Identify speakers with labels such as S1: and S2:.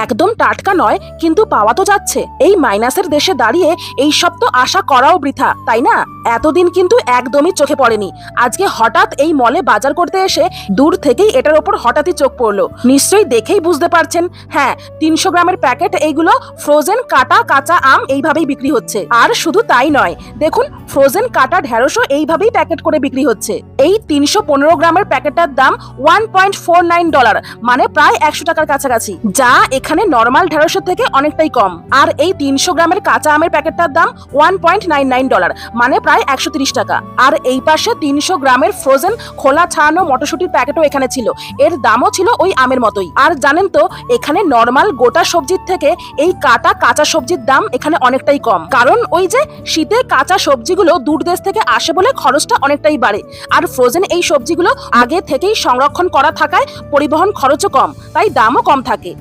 S1: একদম টাটকা নয়, কিন্তু পাওয়া তো যাচ্ছে। এই মাইনাসের দেশে দাঁড়িয়ে এই সব তো আশা করাও বৃথা, তাই না? এতদিন কিন্তু একদমই চোখে পড়েনি। আজকে হঠাৎ এই মলে বাজার করতে এসে দূর থেকেই এটার ওপর হঠাৎই চোখ পড়লো। নিশ্চয়ই দেখেই বুঝতে পারছেন, হ্যাঁ 300 গ্রামের প্যাকেট এইগুলো ফ্রোজেন কাটা কাঁচা আম এইভাবেই বিক্রি হচ্ছে। আর শুধু তাই নয়, দেখুন ফ্রোজেন কাটা ঢেঁড়সও এইভাবেই প্যাকেট করে বিক্রি হচ্ছে। এই 315 গ্রামের প্যাকেটটার দাম $1.49, মানে প্রায় 100 টাকার কাছাকাছি, যা এখানে নরমাল ঢেঁড়সের থেকে অনেকটাই কম। আর এই 300 গ্রামের কাঁচা আমের প্যাকেটটার দাম $1.99, মানে প্রায় 130 টাকা। আর এই পাশে 300 গ্রামের ফ্রোজেন খোলা ছাড়ানো মটরশুটির প্যাকেটও এখানে ছিল, এর দামও ছিল ওই আমের মতোই। আর জানেন তো, এখানে নরমাল গোটা সবজির থেকে এই কাটা কাঁচা সবজির দাম এখানে অনেকটাই কম, কারণ ওই যে শীতে কাঁচা সবজিগুলো দূর দেশ থেকে আসে বলে খরচটা অনেকটাই বাড়ে। আর ফ্রোজেন এই সবজিগুলো আগে থেকেই সংরক্ষণ করা থাকায় পরিবহন খরচও কম, তাই দামও কম থাকে।